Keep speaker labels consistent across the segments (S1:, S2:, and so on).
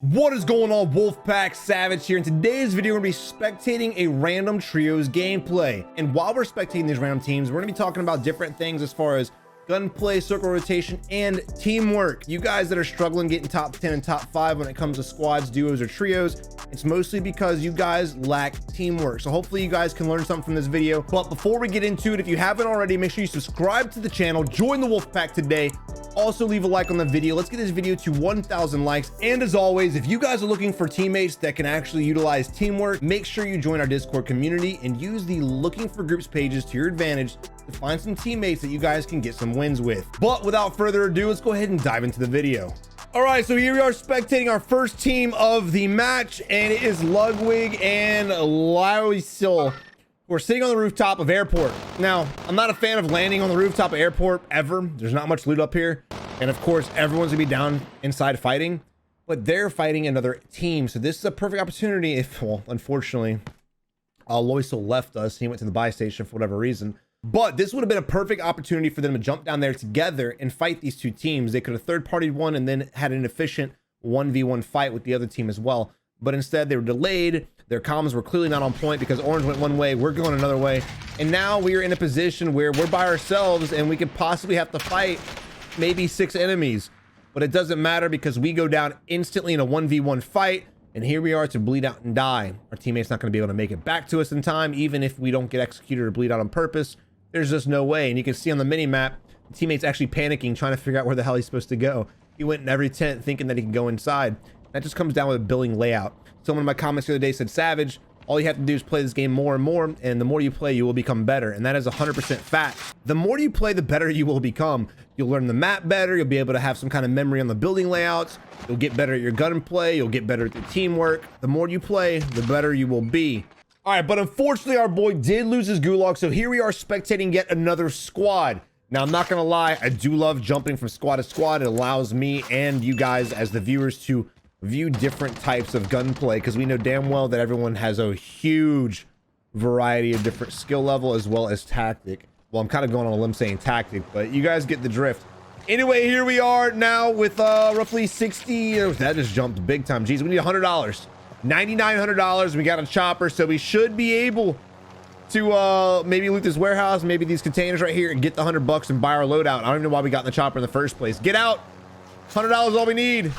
S1: What is going on, Wolfpack? Savage here. In today's video, we're going to be spectating a random trios gameplay. And while we're spectating these random teams, we're going to be talking about different things as far as gunplay, circle rotation, and teamwork. You guys that are struggling getting top 10 and top 5 when it comes to squads, duos, or trios, it's mostly because you guys lack teamwork. So hopefully you guys can learn something from this video. But before we get into it, if you haven't already, make sure you subscribe to the channel, join the Wolfpack today. Also leave a like on the video. Let's get this video to 1,000 likes. And as always, if you guys are looking for teammates that can actually utilize teamwork, make sure you join our Discord community and use the looking for groups pages to your advantage to find some teammates that you guys can get some wins with. But without further ado, let's go ahead and dive into the video. All right, so here we are spectating our first team of the match, and it is Ludwig and Lysol. We're sitting on the rooftop of airport. Now, I'm not a fan of landing on the rooftop of airport ever. There's not much loot up here. And of course, everyone's gonna be down inside fighting, but they're fighting another team. So this is a perfect opportunity if, well, unfortunately, Lysol left us. He went to the buy station for whatever reason. But this would have been a perfect opportunity for them to jump down there together and fight these two teams. They could have third-partied one and then had an efficient 1v1 fight with the other team as well. But instead, they were delayed. Their comms were clearly not on point because Orange went one way, we're going another way. And now we are in a position where we're by ourselves and we could possibly have to fight maybe 6 enemies. But it doesn't matter because we go down instantly in a 1v1 fight. And here we are to bleed out and die. Our teammate's not going to be able to make it back to us in time, even if we don't get executed or bleed out on purpose. There's just no way. And you can see on the mini map, the teammate's actually panicking, trying to figure out where the hell he's supposed to go. He went in every tent thinking that he can go inside. That just comes down with a building layout. Someone in my comments the other day said, Savage, all you have to do is play this game more and more, and the more you play, you will become better. And that is 100% fact. The more you play, the better you will become. You'll learn the map better. You'll be able to have some kind of memory on the building layouts. You'll get better at your gunplay. You'll get better at the teamwork. The more you play, the better you will be. All right, but unfortunately, our boy did lose his gulag, so here we are spectating yet another squad. Now, I'm not gonna lie, I do love jumping from squad to squad. It allows me and you guys as the viewers to view different types of gunplay, because we know damn well that everyone has a huge variety of different skill level as well as tactic. Well, I'm kind of going on a limb saying tactic, but you guys get the drift. Anyway, here we are now with roughly 60. Oh, that just jumped big time. Geez, we need $100. $9,900. We got a chopper, so we should be able to maybe loot this warehouse, maybe these containers right here, and get the $100 and buy our loadout. I don't even know why we got in the chopper in the first place. Get out. $100 is all we need.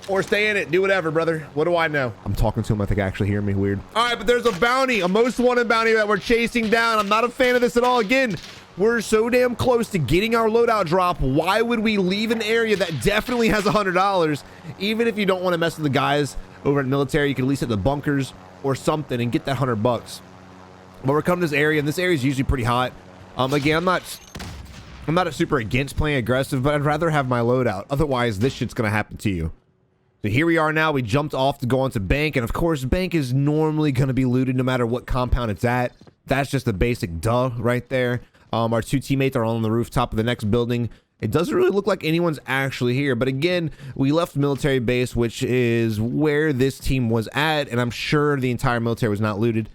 S1: Or stay in it. Do whatever, brother. What do I know? I'm talking to him. I think I actually hear me weird. All right, but there's a bounty, a most wanted bounty that we're chasing down. I'm not a fan of this at all. Again, we're so damn close to getting our loadout drop. Why would we leave an area that definitely has $100? Even if you don't want to mess with the guys over at military, you can at least hit the bunkers or something and get that $100. But we're coming to this area, and this area is usually pretty hot. Again, I'm not super against playing aggressive, but I'd rather have my loadout. Otherwise, this shit's gonna happen to you. So here we are now. We jumped off to go onto bank, and of course, bank is normally going to be looted no matter what compound it's at. That's just the basic duh right there. Our 2 teammates are on the rooftop of the next building. It doesn't really look like anyone's actually here, but again, we left military base, which is where this team was at, and I'm sure the entire military was not looted.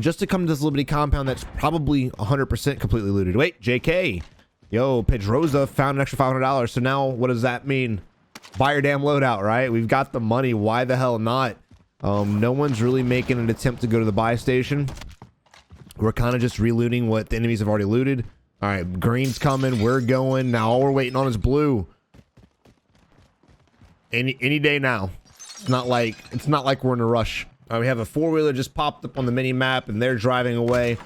S1: Just to come to this Liberty compound that's probably 100% completely looted. Wait, JK. Yo, Pedroza found an extra $500. So now what does that mean? Buy your damn loadout, right? We've got the money. Why the hell not? No one's really making an attempt to go to the buy station. We're kind of just relooting what the enemies have already looted. All right, green's coming. We're going. Now all we're waiting on is blue. Any day now. It's not like we're in a rush. We have a 4-wheeler just popped up on the mini map, and they're driving away.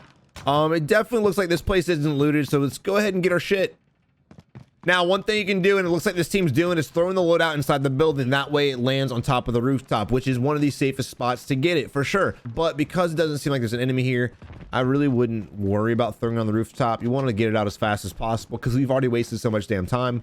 S1: It definitely looks like this place isn't looted, so let's go ahead and get our shit. Now, one thing you can do, and it looks like this team's doing, is throwing the loadout inside the building. That way it lands on top of the rooftop, which is one of the safest spots to get it, for sure. But because it doesn't seem like there's an enemy here, I really wouldn't worry about throwing it on the rooftop. You want to get it out as fast as possible because we've already wasted so much damn time.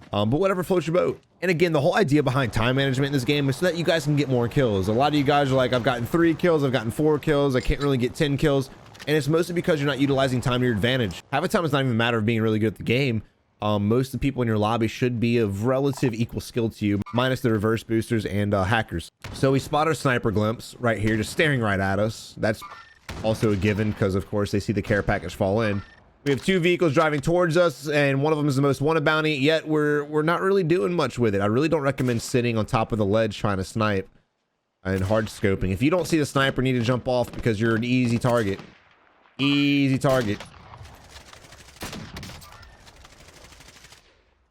S1: But whatever floats your boat. And again, the whole idea behind time management in this game is so that you guys can get more kills. A lot of you guys are like, I've gotten 3 kills, I've gotten 4 kills, I can't really get 10 kills. And it's mostly because you're not utilizing time to your advantage. Half the time it's not even a matter of being really good at the game. Most of the people in your lobby should be of relative equal skill to you, minus the reverse boosters and hackers. So we spot our sniper glimpse right here, just staring right at us. That's also a given because, of course, they see the care package fall in. We have 2 vehicles driving towards us, and one of them is the most wanted bounty, yet we're not really doing much with it. I really don't recommend sitting on top of the ledge trying to snipe and hard scoping. If you don't see the sniper, you need to jump off because you're an easy target. Easy target.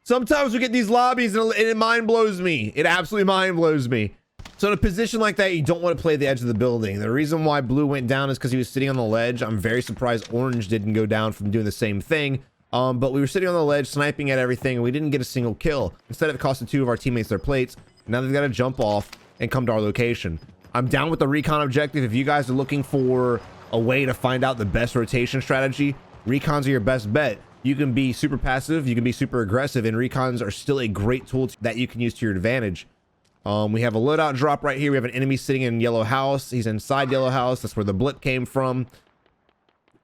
S1: Sometimes we get these lobbies and it mind blows me. It absolutely mind blows me. So in a position like that, you don't want to play the edge of the building. The reason why blue went down is because he was sitting on the ledge. I'm very surprised orange didn't go down from doing the same thing. But we were sitting on the ledge, sniping at everything, and we didn't get a single kill. Instead, it costed 2 of our teammates their plates. Now they've got to jump off and come to our location. I'm down with the recon objective. If you guys are looking for a way to find out the best rotation strategy, recons are your best bet. You can be super passive, you can be super aggressive, and recons are still a great tool that you can use to your advantage. We have a loadout drop right here. We have an enemy sitting in yellow house. He's inside yellow house. That's where the blip came from.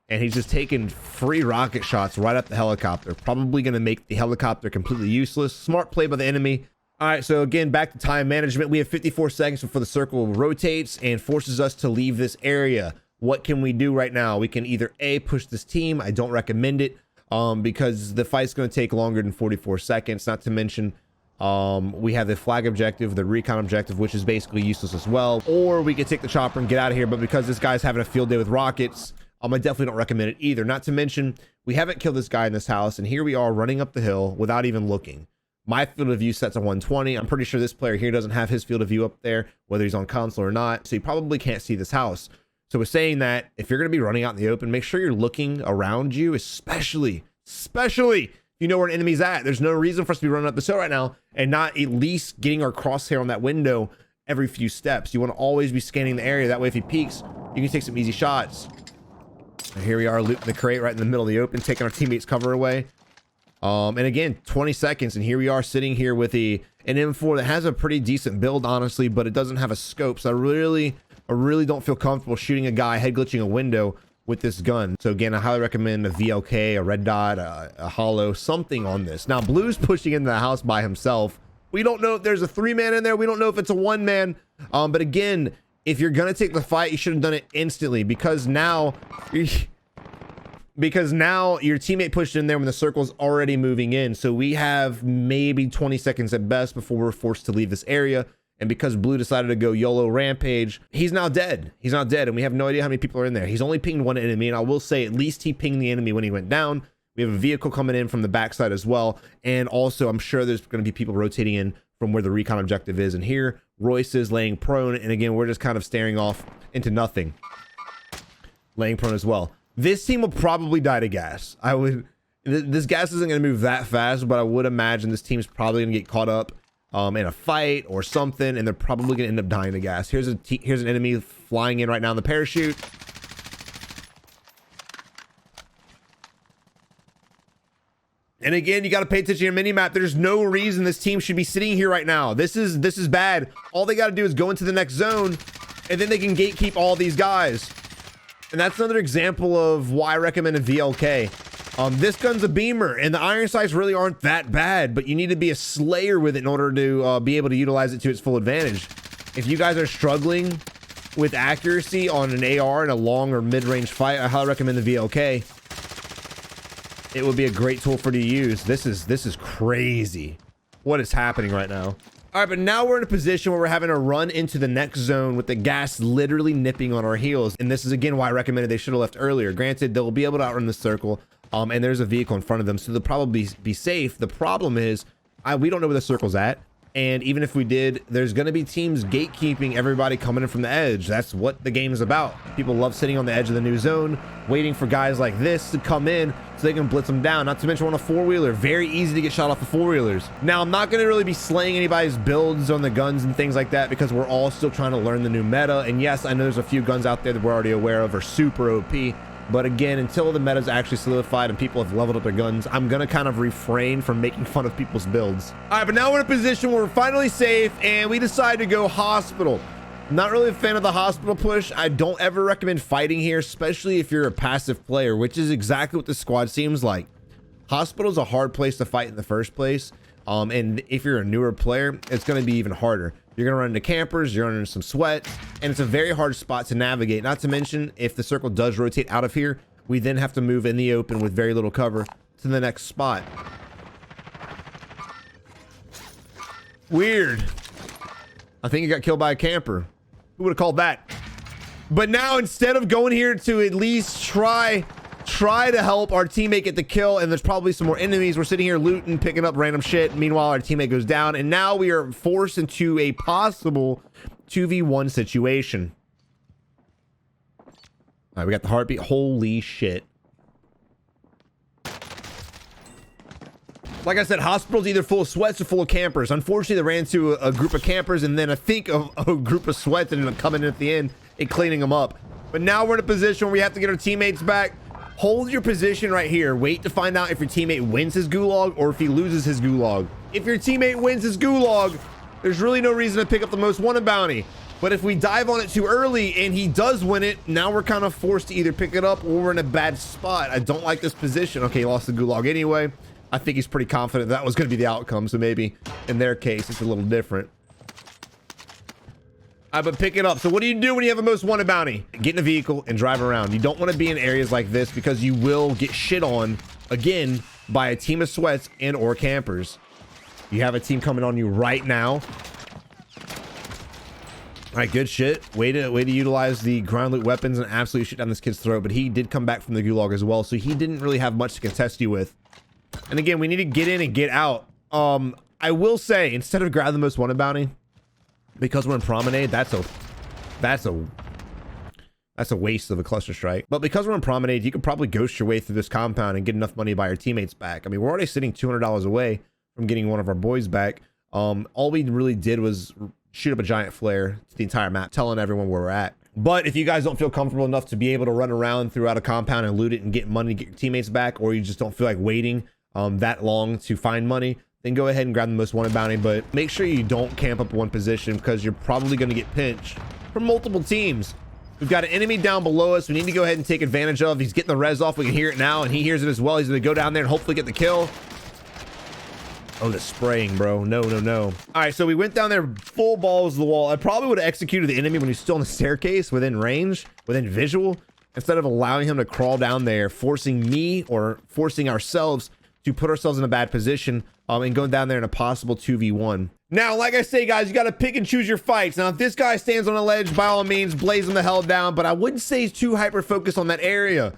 S1: And he's just taking free rocket shots right at the helicopter. Probably going to make the helicopter completely useless. Smart play by the enemy. All right, so again, back to time management. We have 54 seconds before the circle rotates and forces us to leave this area. What can we do right now? We can either A, push this team. I don't recommend it. Because the fight's going to take longer than 44 seconds. Not to mention, we have the flag objective, the recon objective, which is basically useless as well. Or we could take the chopper and get out of here. But because this guy's having a field day with rockets, I definitely don't recommend it either. Not to mention, we haven't killed this guy in this house, and here we are running up the hill without even looking. My field of view sets to 120. I'm pretty sure this player here doesn't have his field of view up there, whether he's on console or not. So he probably can't see this house. So we're saying that if you're going to be running out in the open, make sure you're looking around you, especially if you know where an enemy's at. There's no reason for us to be running up the hill right now and not at least getting our crosshair on that window every few steps. You want to always be scanning the area. That way, if he peeks, you can take some easy shots. And here we are looting the crate right in the middle of the open, taking our teammates' cover away. And again, 20 seconds, and here we are sitting here with an M4 that has a pretty decent build, honestly, but it doesn't have a scope. So I really don't feel comfortable shooting a guy, head glitching a window with this gun. So again, I highly recommend a VLK, a red dot, a hollow, something on this. Now, blue's pushing into the house by himself. We don't know if there's a 3-man in there. We don't know if it's a 1-man. But again, if you're gonna take the fight, you should have done it instantly, because now your teammate pushed in there when the circle's already moving in. So we have maybe 20 seconds at best before we're forced to leave this area. And because blue decided to go YOLO rampage, he's now dead. He's not dead, and we have no idea how many people are in there. He's only pinged one enemy, and I will say at least he pinged the enemy when he went down. We have a vehicle coming in from the backside as well. And also, I'm sure there's going to be people rotating in from where the recon objective is. And here, Royce is laying prone. And again, we're just kind of staring off into nothing. Laying prone as well. This team will probably die to gas. This gas isn't going to move that fast, but I would imagine this team's probably going to get caught up in a fight or something, and they're probably going to end up dying to gas. Here's an enemy flying in right now in the parachute. And again, you got to pay attention to your mini map. There's no reason this team should be sitting here right now. This is bad. All they got to do is go into the next zone, and then they can gatekeep all these guys. And that's another example of why I recommend a VLK. This gun's a beamer, and the iron sights really aren't that bad, but you need to be a slayer with it in order to be able to utilize it to its full advantage. If you guys are struggling with accuracy on an AR in a long or mid-range fight, I highly recommend the VLK. It would be a great tool for you to use. This is crazy what is happening right now. All right, but now we're in a position where we're having to run into the next zone with the gas literally nipping on our heels. And this is, again, why I recommended they should have left earlier. Granted, they'll be able to outrun the circle, and there's a vehicle in front of them, so they'll probably be safe. The problem is we don't know where the circle's at. And even if we did, there's going to be teams gatekeeping everybody coming in from the edge. That's what the game is about. People love sitting on the edge of the new zone, waiting for guys like this to come in so they can blitz them down. Not to mention on a four-wheeler. Very easy to get shot off of four-wheelers. Now, I'm not going to really be slaying anybody's builds on the guns and things like that because we're all still trying to learn the new meta. And yes, I know there's a few guns out there that we're already aware of are super OP. But again, until the meta's actually solidified and people have leveled up their guns, I'm going to kind of refrain from making fun of people's builds. All right, but now we're in a position where we're finally safe and we decide to go hospital. Not really a fan of the hospital push. I don't ever recommend fighting here, especially if you're a passive player, which is exactly what the squad seems like. Hospital's a hard place to fight in the first place. And if you're a newer player, it's going to be even harder. You're going to run into campers, you're under some sweat, and it's a very hard spot to navigate. Not to mention, if the circle does rotate out of here, We then have to move in the open with very little cover to the next spot. Weird. I think he got killed by a camper. Who would have called that? But now instead of going here to at least try to help our teammate get the kill, and there's probably some more enemies, we're sitting here looting, picking up random shit. Meanwhile, our teammate goes down, and now we are forced into a possible 2v1 situation. All right, we got the heartbeat. Holy shit. Like I said, hospital's either full of sweats or full of campers. Unfortunately, they ran into a group of campers, and then I think a group of sweats ended up coming in at the end and cleaning them up. But now we're in a position where we have to get our teammates back. Hold your position right here. Wait to find out if your teammate wins his gulag or if he loses his gulag. If your teammate wins his gulag, there's really no reason to pick up the most wanted bounty. But if we dive on it too early and he does win it, now we're kind of forced to either pick it up or we're in a bad spot. I don't like this position. Okay, he lost the gulag anyway. I think he's pretty confident that was going to be the outcome. So maybe in their case, it's a little different. But pick it up. So what do you do when you have a most wanted bounty? Get in a vehicle and drive around. You don't want to be in areas like this because you will get shit on again by a team of sweats and or campers. You have a team coming on you right now. All right, good shit. Way to utilize the ground loot weapons and absolutely shit down this kid's throat. But he did come back from the gulag as well, so he didn't really have much to contest you with. And again, we need to get in and get out. I will say, instead of grab the most wanted bounty, because we're in Promenade, that's a waste of a cluster strike. But because we're in Promenade, you could probably ghost your way through this compound and get enough money to buy your teammates back. I mean, we're already sitting $200 away from getting one of our boys back. All we really did was shoot up a giant flare to the entire map, telling everyone where we're at. But if you guys don't feel comfortable enough to be able to run around throughout a compound and loot it and get money to get your teammates back, or you just don't feel like waiting that long to find money, then go ahead and grab the most wanted bounty. But make sure you don't camp up one position because you're probably going to get pinched from multiple teams. We've got an enemy down below us we need to go ahead and take advantage of. He's getting the res off. We can hear it now, and he hears it as well. He's going to go down there and hopefully get the kill. Oh, the spraying, bro. No. All right, so we went down there full balls to the wall. I probably would have executed the enemy when he's still on the staircase, within range, within visual, instead of allowing him to crawl down there, forcing me or forcing ourselves to put ourselves in a bad position and going down there in a possible 2v1. Now, like I say, guys, you got to pick and choose your fights. Now, if this guy stands on a ledge, by all means, blaze him the hell down, but I wouldn't say he's too hyper-focused on that area.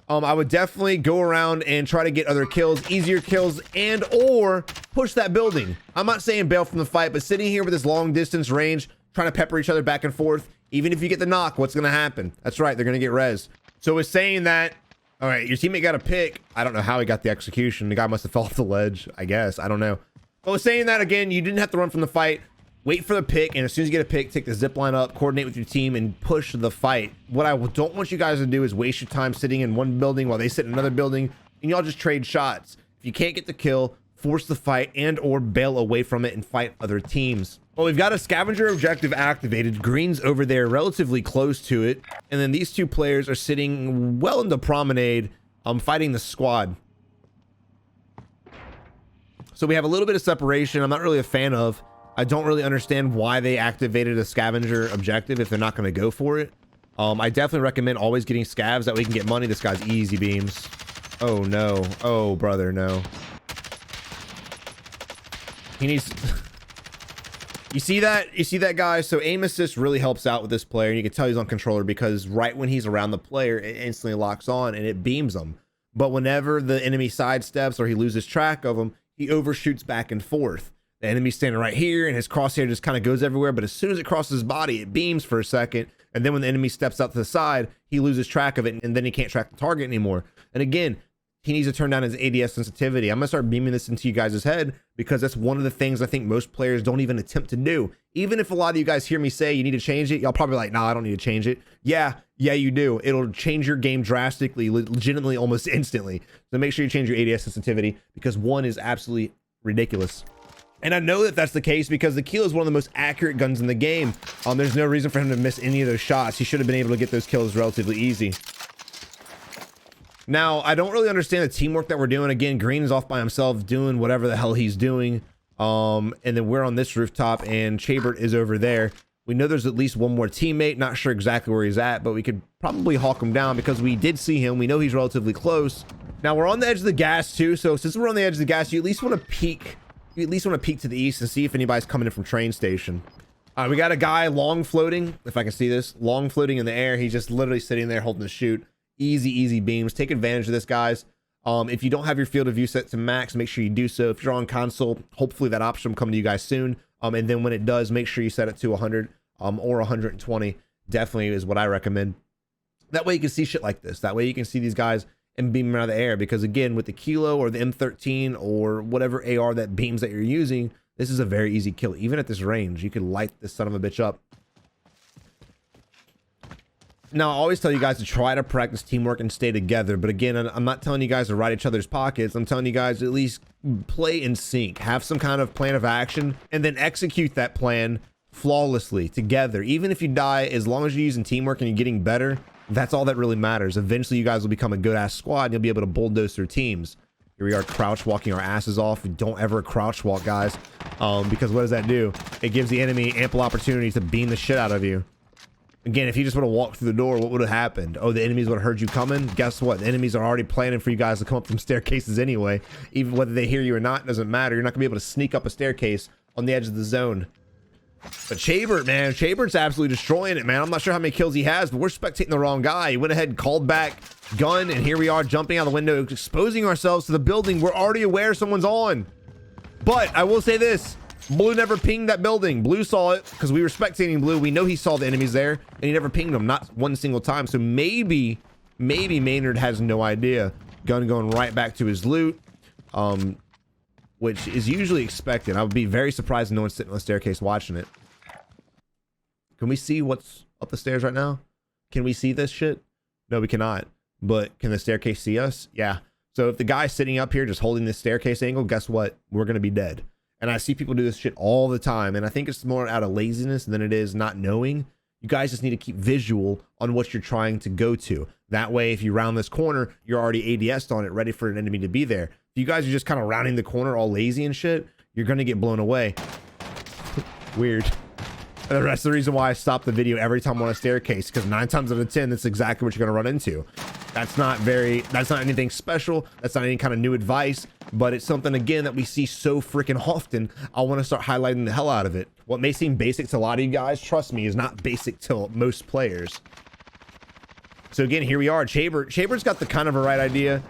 S1: I would definitely go around and try to get other kills, easier kills, and or push that building. I'm not saying bail from the fight, but sitting here with this long distance range, trying to pepper each other back and forth, even if you get the knock, what's going to happen? That's right, they're going to get res. So it's saying that, all right, your teammate got a pick. I don't know how he got the execution. The guy must have fell off the ledge, I guess. I don't know. But with saying that, again, you didn't have to run from the fight. Wait for the pick, and as soon as you get a pick, take the zip line up, coordinate with your team, and push the fight. What I don't want you guys to do is waste your time sitting in one building while they sit in another building, and y'all just trade shots. If you can't get the kill, force the fight and or bail away from it and fight other teams. Well, we've got a scavenger objective activated. Green's over there relatively close to it, and then these two players are sitting well into Promenade, fighting the squad. So we have a little bit of separation. I'm not really a fan of. I don't really understand why they activated a scavenger objective if they're not going to go for it. I definitely recommend always getting scavs that we can get money. This guy's easy beams. Oh no. Oh brother, no. He needs you see that guy? So aim assist really helps out with this player. You can tell he's on controller because right when he's around the player, it instantly locks on and it beams him. But whenever the enemy sidesteps or he loses track of him, he overshoots back and forth. The enemy's standing right here and his crosshair just kind of goes everywhere, but as soon as it crosses his body, it beams for a second, and then when the enemy steps out to the side, he loses track of it, and then he can't track the target anymore. And again, he needs to turn down his ADS sensitivity. I'm gonna start beaming this into you guys' head because that's one of the things I think most players don't even attempt to do. Even if a lot of you guys hear me say you need to change it, y'all probably like, nah, I don't need to change it. Yeah, you do. It'll change your game drastically, legitimately almost instantly. So make sure you change your ADS sensitivity because one is absolutely ridiculous. And I know that that's the case because the Kilo is one of the most accurate guns in the game. There's no reason for him to miss any of those shots. He should have been able to get those kills relatively easy. Now, I don't really understand the teamwork that we're doing. Again, Green is off by himself doing whatever the hell he's doing. And then we're on this rooftop and Chabert is over there. We know there's at least one more teammate. Not sure exactly where he's at, but we could probably hawk him down because we did see him. We know he's relatively close. Now we're on the edge of the gas too. So since we're on the edge of the gas, you at least want to peek. You at least want to peek to the east and see if anybody's coming in from train station. All right, we got a guy long floating. If I can see this, long floating in the air. He's just literally sitting there holding the shoot. Easy beams. Take advantage of this, guys. If you don't have your field of view set to max, make sure you do so. If you're on console, hopefully that option will come to you guys soon. And then when it does, make sure you set it to 100 or 120. Definitely is what I recommend. That way you can see shit like this. That way you can see these guys and beam them out of the air. Because again, with the Kilo or the M13 or whatever AR that beams that you're using, this is a very easy kill. Even at this range, you can light this son of a bitch up. Now, I always tell you guys to try to practice teamwork and stay together. But again, I'm not telling you guys to ride each other's pockets. I'm telling you guys to at least play in sync. Have some kind of plan of action and then execute that plan flawlessly together. Even if you die, as long as you're using teamwork and you're getting better, that's all that really matters. Eventually, you guys will become a good-ass squad and you'll be able to bulldoze through teams. Here we are crouch walking our asses off. Don't ever crouch walk, guys. Because what does that do? It gives the enemy ample opportunity to beam the shit out of you. Again, if you just would have walked through the door, what would have happened? Oh, the enemies would have heard you coming. Guess what? The enemies are already planning for you guys to come up from staircases anyway. Even whether they hear you or not, doesn't matter. You're not gonna be able to sneak up a staircase on the edge of the zone. But Chabert, man, Chabert's absolutely destroying it, man. I'm not sure how many kills he has, but we're spectating the wrong guy. He went ahead and called back gun, and here we are jumping out the window, exposing ourselves to the building. We're already aware someone's on. But I will say this. Blue never pinged that building. Blue saw it because we were spectating Blue. We know he saw the enemies there and he never pinged them, not one single time. So maybe Maynard has no idea. Gun going right back to his loot, which is usually expected. I would be very surprised if no one's sitting on the staircase watching it. Can we see what's up the stairs right now? Can we see this shit? No, we cannot. But can the staircase see us? Yeah. So if the guy's sitting up here just holding this staircase angle, guess what? We're going to be dead. And I see people do this shit all the time. And I think it's more out of laziness than it is not knowing. You guys just need to keep visual on what you're trying to go to. That way, if you round this corner, you're already ADS'd on it, ready for an enemy to be there. If you guys are just kind of rounding the corner all lazy and shit, you're going to get blown away. Weird. And the rest of the reason why I stop the video every time I'm on a staircase, because 9 times out of 10, that's exactly what you're going to run into. That's not anything special. That's not any kind of new advice, but it's something, again, that we see so freaking often. I want to start highlighting the hell out of it. What may seem basic to a lot of you guys, trust me, is not basic to most players. So again, here we are. Chabert's got the kind of a right idea.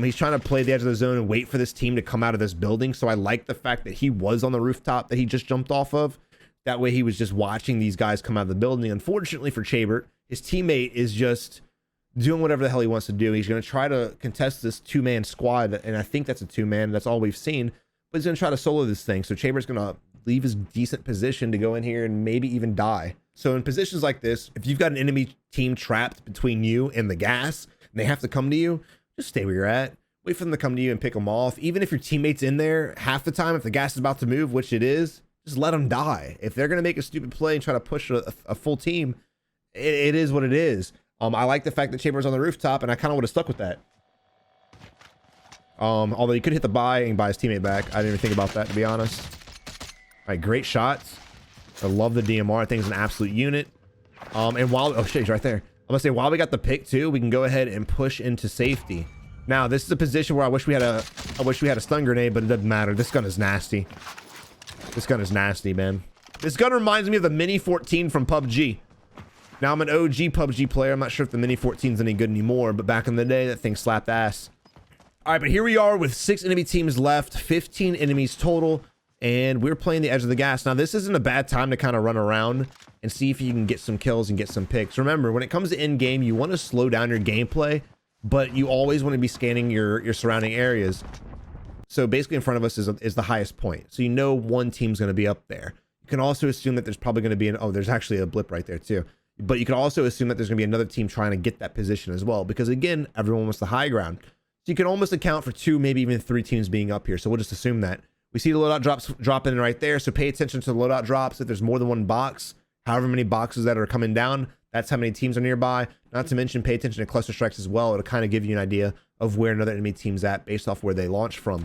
S1: He's trying to play the edge of the zone and wait for this team to come out of this building. So I like the fact that he was on the rooftop that he just jumped off of. That way he was just watching these guys come out of the building. Unfortunately for Chabert, his teammate is just doing whatever the hell he wants to do. He's going to try to contest this 2-man squad, and I think that's a 2-man. That's all we've seen. But he's going to try to solo this thing. So Chabert's going to leave his decent position to go in here and maybe even die. So in positions like this, if you've got an enemy team trapped between you and the gas, and they have to come to you, just stay where you're at. Wait for them to come to you and pick them off. Even if your teammate's in there half the time, if the gas is about to move, which it is, just let them die. If they're going to make a stupid play and try to push a full team, it is what it is. I like the fact that Chambers on the rooftop, and I kind of would have stuck with that. Although he could hit the buy and buy his teammate back. I didn't even think about that, to be honest. All right, great shots. I love the DMR. I think it's an absolute unit. And while, oh shit, he's right there. I'm gonna say, while we got the pick too, we can go ahead and push into safety. Now, this is a position where I wish we had a stun grenade, but it doesn't matter. This gun is nasty. This gun is nasty, man. This gun reminds me of the Mini 14 from PUBG. Now, I'm an OG PUBG player. I'm not sure if the Mini 14 is any good anymore, but back in the day, that thing slapped ass. All right, but here we are with 6 enemy teams left, 15 enemies total, and we're playing the edge of the gas. Now, this isn't a bad time to kind of run around and see if you can get some kills and get some picks. Remember, when it comes to in-game, you want to slow down your gameplay, but you always want to be scanning your surrounding areas. So basically in front of us is the highest point. So you know one team's going to be up there. You can also assume that there's probably going to be oh, there's actually a blip right there too. But you can also assume that there's going to be another team trying to get that position as well. Because again, everyone wants the high ground. So you can almost account for 2, maybe even 3 teams being up here. So we'll just assume that. We see the loadout drops dropping in right there. So pay attention to the loadout drops. If there's more than one box, however many boxes that are coming down, that's how many teams are nearby. Not to mention, pay attention to cluster strikes as well. It'll kind of give you an idea of where another enemy team's at based off where they launched from.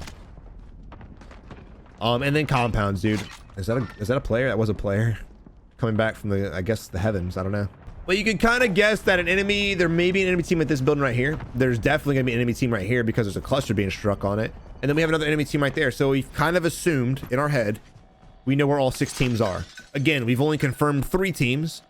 S1: And then compounds, dude. Is that a player? That was a player. coming back from the, I guess, the heavens. I don't know. But you can kind of guess that there may be an enemy team at this building right here. There's definitely gonna be an enemy team right here because there's a cluster being struck on it. And then we have another enemy team right there. So we've kind of assumed in our head, we know where all 6 teams are. Again, we've only confirmed 3 teams.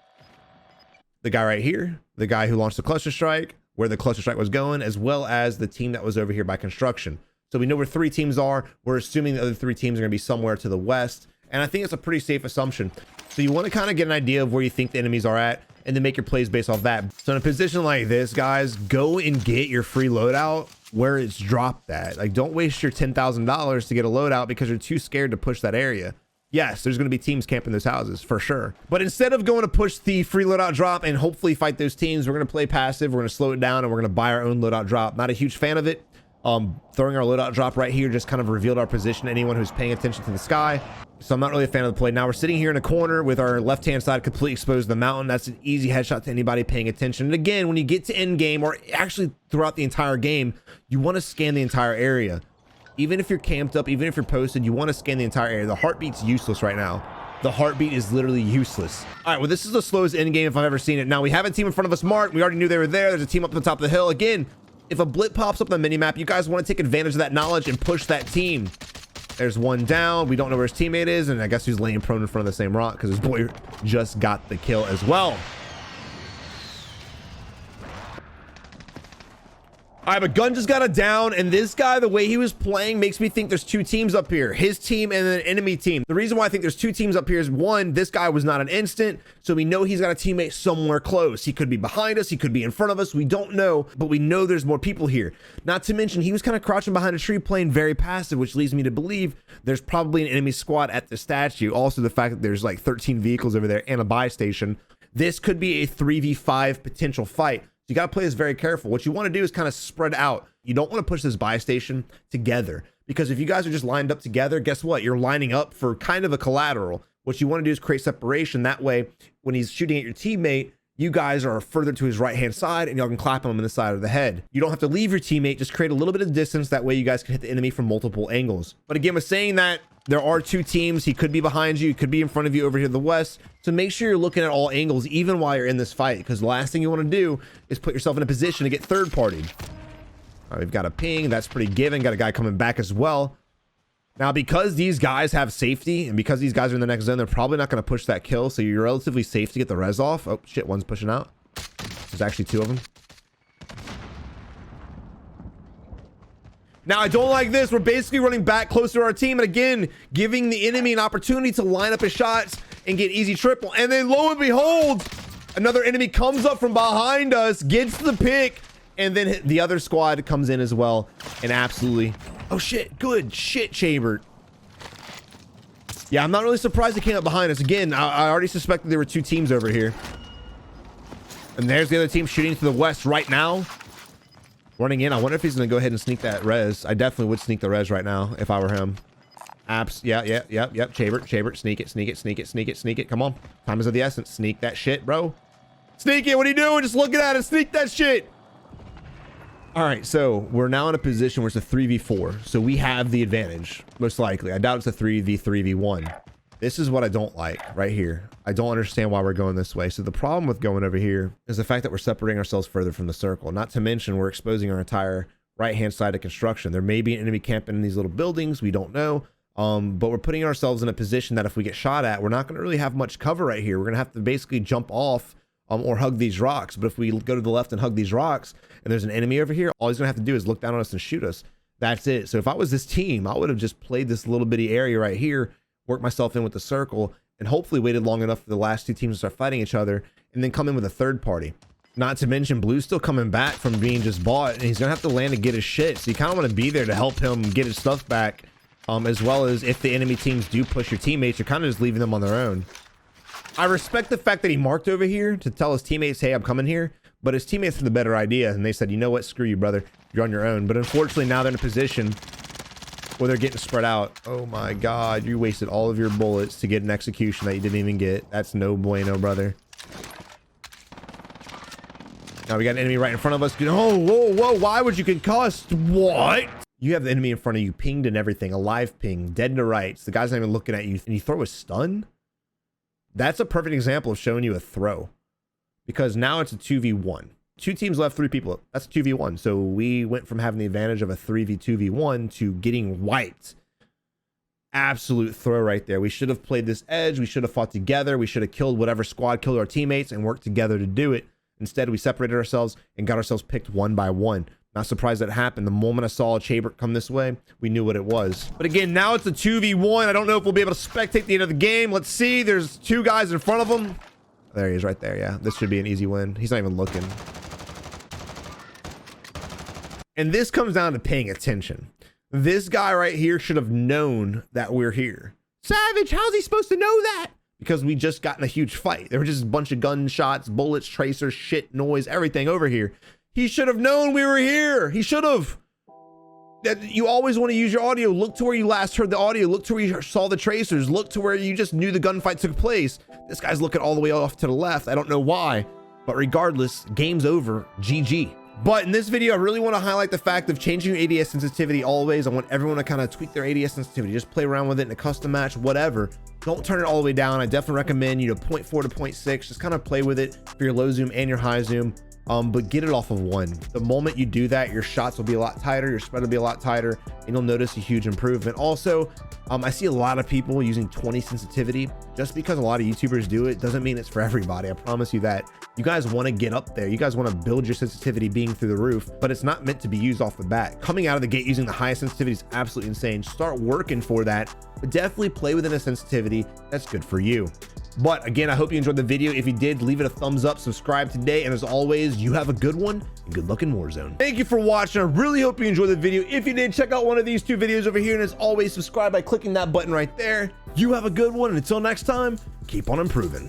S1: The guy right here, the guy who launched the cluster strike, where the cluster strike was going, as well as the team that was over here by construction. So we know where 3 teams are. We're assuming the other 3 teams are gonna be somewhere to the west. And I think it's a pretty safe assumption. So you want to kind of get an idea of where you think the enemies are at and then make your plays based off that. So in a position like this, guys, go and get your free loadout where it's dropped at. Like, don't waste your $10,000 to get a loadout because you're too scared to push that area. Yes, there's going to be teams camping those houses for sure. But instead of going to push the free loadout drop and hopefully fight those teams, we're going to play passive. We're going to slow it down and we're going to buy our own loadout drop. Not a huge fan of it. Throwing our loadout drop right here just kind of revealed our position to anyone who's paying attention to the sky. So I'm not really a fan of the play. Now we're sitting here in a corner with our left-hand side completely exposed to the mountain. That's an easy headshot to anybody paying attention. And again, when you get to end game, or actually throughout the entire game, you want to scan the entire area. Even if you're camped up, even if you're posted, you want to scan the entire area. The heartbeat's useless right now. The heartbeat is literally useless. All right, well, this is the slowest end game if I've ever seen it. Now we have a team in front of us marked. We already knew they were there. There's a team up at the top of the hill. Again, if a blip pops up on the minimap, you guys want to take advantage of that knowledge and push that team. There's one down. We don't know where his teammate is, and I guess he's laying prone in front of the same rock because his boy just got the kill as well. All right, but Gun just got a down, and this guy, the way he was playing, makes me think there's 2 teams up here. His team and an enemy team. The reason why I think there's 2 teams up here is, one, this guy was not an instant, so we know he's got a teammate somewhere close. He could be behind us. He could be in front of us. We don't know, but we know there's more people here. Not to mention, he was kind of crouching behind a tree playing very passive, which leads me to believe there's probably an enemy squad at the statue. Also, the fact that there's like 13 vehicles over there and a buy station. This could be a 3v5 potential fight. You got to play this very careful. What you want to do is kind of spread out. You don't want to push this buy station together, because if you guys are just lined up together, guess what? You're lining up for kind of a collateral. What you want to do is create separation. That way, when he's shooting at your teammate, you guys are further to his right-hand side and y'all can clap him in the side of the head. You don't have to leave your teammate. Just create a little bit of distance. That way you guys can hit the enemy from multiple angles. But again, with saying that, there are 2 teams. He could be behind you. He could be in front of you over here to the west. So make sure you're looking at all angles, even while you're in this fight, because the last thing you want to do is put yourself in a position to get third-partied. All right, we've got a ping. That's pretty given. Got a guy coming back as well. Now, because these guys have safety and because these guys are in the next zone, they're probably not going to push that kill. So you're relatively safe to get the res off. Oh, shit. One's pushing out. There's actually 2 of them. Now, I don't like this. We're basically running back closer to our team. And again, giving the enemy an opportunity to line up his shots and get easy triple. And then lo and behold, another enemy comes up from behind us, gets the pick, and then the other squad comes in as well. And absolutely, oh shit, good shit, Chamber. Yeah, I'm not really surprised they came up behind us. Again, I already suspected there were 2 teams over here. And there's the other team shooting to the west right now. Running in. I wonder if he's going to go ahead and sneak that res. I definitely would sneak the res right now if I were him. Yep. Chamber. Sneak it. Come on. Time is of the essence. Sneak that shit, bro. Sneak it. What are you doing? Just looking at it. Sneak that shit. All right. So we're now in a position where it's a 3v4. So we have the advantage, most likely. I doubt it's a 3v1. This is what I don't like right here. I don't understand why we're going this way. So the problem with going over here is the fact that we're separating ourselves further from the circle. Not to mention we're exposing our entire right-hand side of construction. There may be an enemy camping in these little buildings. We don't know. But we're putting ourselves in a position that if we get shot at, we're not going to really have much cover right here. We're going to have to basically jump off or hug these rocks. But if we go to the left and hug these rocks and there's an enemy over here, all he's going to have to do is look down on us and shoot us. That's it. So if I was this team, I would have just played this little bitty area right here, work myself in with the circle, and hopefully waited long enough for the last 2 teams to start fighting each other and then come in with a third party. Not to mention Blue's still coming back from being just bought, and he's gonna have to land to get his shit. So you kind of want to be there to help him get his stuff back, as well as if the enemy teams do push your teammates, you're kind of just leaving them on their own. I respect the fact that he marked over here to tell his teammates, hey, I'm coming here, but his teammates had the better idea, and they said, you know what, screw you, brother, you're on your own. But unfortunately now they're in a position where they're getting spread out. Oh my god, you wasted all of your bullets to get an execution that you didn't even get. That's no bueno, brother. Now we got an enemy right in front of us. Oh, whoa, why would you concussed? What? You have the enemy in front of you, pinged and everything, a live ping, dead to rights. The guy's not even looking at you, and you throw a stun? That's a perfect example of showing you a throw, because now it's a 2v1. 2 teams left, 3 people. That's a 2v1. So we went from having the advantage of a 3v2v1 to getting wiped. Absolute throw right there. We should have played this edge. We should have fought together. We should have killed whatever squad killed our teammates and worked together to do it. Instead, we separated ourselves and got ourselves picked one by one. Not surprised that happened. The moment I saw a chamber come this way, we knew what it was. But again, now it's a 2v1. I don't know if we'll be able to spectate the end of the game. Let's see. There's 2 guys in front of him. There he is right there. Yeah, this should be an easy win. He's not even looking. And this comes down to paying attention. This guy right here should have known that we're here. Savage, how's he supposed to know that? Because we just got in a huge fight. There were just a bunch of gunshots, bullets, tracers, shit, noise, everything over here. He should have known we were here. He should have. You always want to use your audio. Look to where you last heard the audio. Look to where you saw the tracers. Look to where you just knew the gunfight took place. This guy's looking all the way off to the left. I don't know why, but regardless, game's over. GG. But in this video, I really want to highlight the fact of changing your ADS sensitivity always. I want everyone to kind of tweak their ADS sensitivity. Just play around with it in a custom match, whatever. Don't turn it all the way down. I definitely recommend, 0.4 to 0.6. Just kind of play with it for your low zoom and your high zoom. But get it off of 1. The moment you do that, your shots will be a lot tighter, your spread will be a lot tighter, and you'll notice a huge improvement. Also, I see a lot of people using 20 sensitivity. Just because a lot of YouTubers do it doesn't mean it's for everybody. I promise you that. You guys want to get up there. You guys want to build your sensitivity being through the roof, but it's not meant to be used off the bat. Coming out of the gate using the highest sensitivity is absolutely insane. Start working for that, but definitely play within a sensitivity that's good for you. But again, I hope you enjoyed the video. If you did, leave it a thumbs up, subscribe today, and as always, you have a good one and good luck in Warzone. Thank you for watching. I really hope you enjoyed the video. If you did, check out one of these 2 videos over here, and as always, subscribe by clicking that button right there. You have a good one, and until next time, keep on improving.